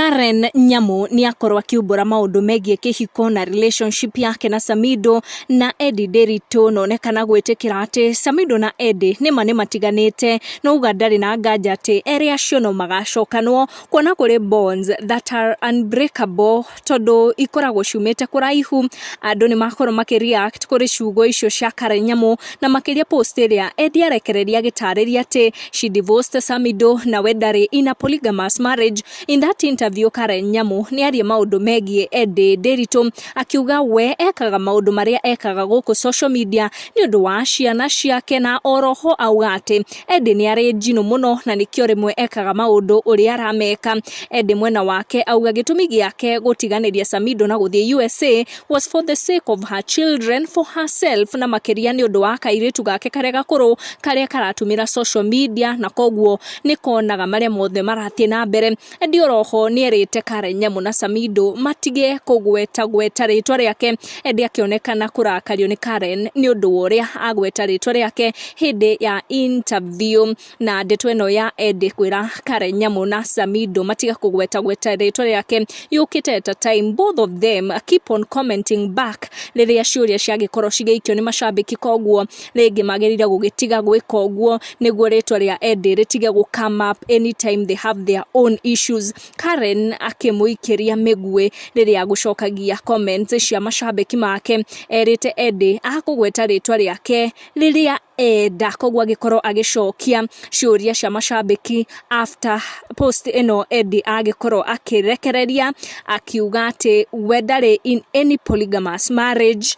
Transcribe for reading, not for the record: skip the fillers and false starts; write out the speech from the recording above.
Karen Nyamu ni akorwo akiumbura maundu megie kihiko na relationship yake na Samido na Edday Nderitu nonekana gwitikira ati Samido na Edday nĩ matiganite no uga ndari na nganja ati eri acio no magacokanwo kuona kuri bonds that are unbreakable tondu ikoragwo ciumite kuraihu. Andu ni makorwo makireact kuri ciugo icio cia Karen Nyamu na makiria post iria Edday arekereria gitariria ati she divorced Samido na wendari in a polygamous marriage. In that interview, Karen Nyamu ni aria maundu megie Edday Nderitu akiuga we ekaga maundu maria ekaga guku social media ni undu wa ciana ciake na oroho auga ati Edday ni ari njino muno na nikio rimwe ekaga maundu uria arameka. Edday mwena wake auga gitumi giake gutiganiria Samido na guthie USA was for the sake of her children, for herself na makiria ni undu wa kairitu gake karia gakuru karia karatumira social media na koguo nikonaga maria mothe marathie na mbere. Edday oroho ni erite Karen Nyamu na Samido matige kugweta ritwa riake. Edday akionekana kurakario ni Karen ni undu uria agweta ritwa riake hindi ya interview na ndeto eno ya Edday kwira Karen Nyamu na Samido matiga kugweta ritwa riake yukite at a time both of them keep on commenting back riria ciuria ciagikorwo cigeikio ni mashabiki koguo ringi magirira gugitiga gwika uguo niguo ritwa ria Edday ritige gu come up anytime they have their own issues. Karen akimuikiria migwe riria gucokagia comments cia mashabiki make erite Edday akugweta ritwa riake riria enda koguo agikorwo agicokia ciuria cia mashabiki after post eno. Edday agikorwo akirekereria akiuga ati we ndari in any polygamous marriage